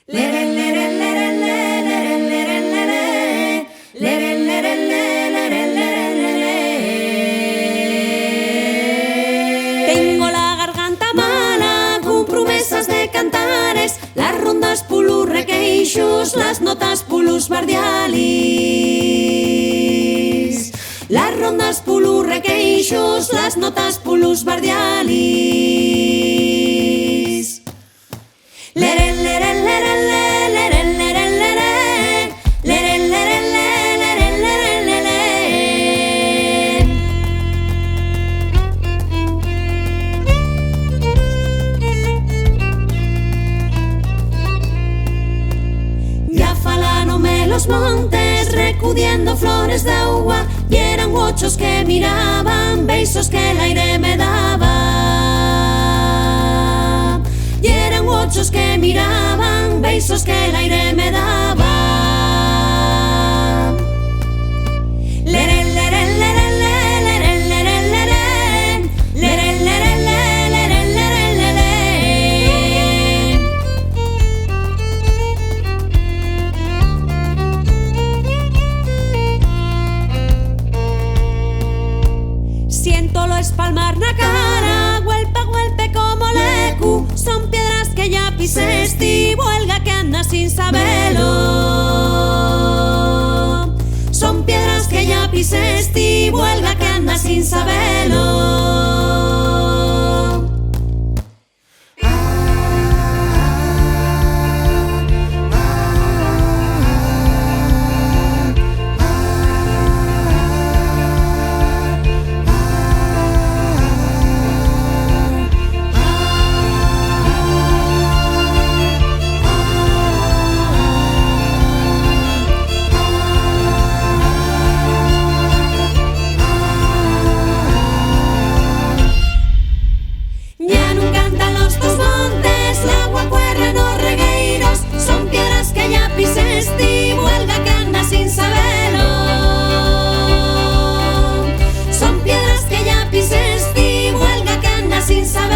Tengo la garganta mala, con promesas de cantares, las rondas pulus requeixos, las notas pulus bardialis. Las rondas pulus requeixos, las notas pulus bardialis. Leren, leren, leren, leren, leren, leren, leren, leren, leren, leren, leren, leren. Ya falanome los montes, recudiendo flores de agua, y eran guochos que miraban, besos que el aire me daba. Y eran guochos que miraban, besos que el aire me daba. Leren, leren, leren, leren, leren, leren, leren, leren, leren, leren, leren. Siento lo espalmar na cara, golpe a golpe como lecu. Son piedras que ya pisesti, huelga que anda sin saberlo. Son piedras que ya pisesti, huelga que anda sin saberlo. Sin saber.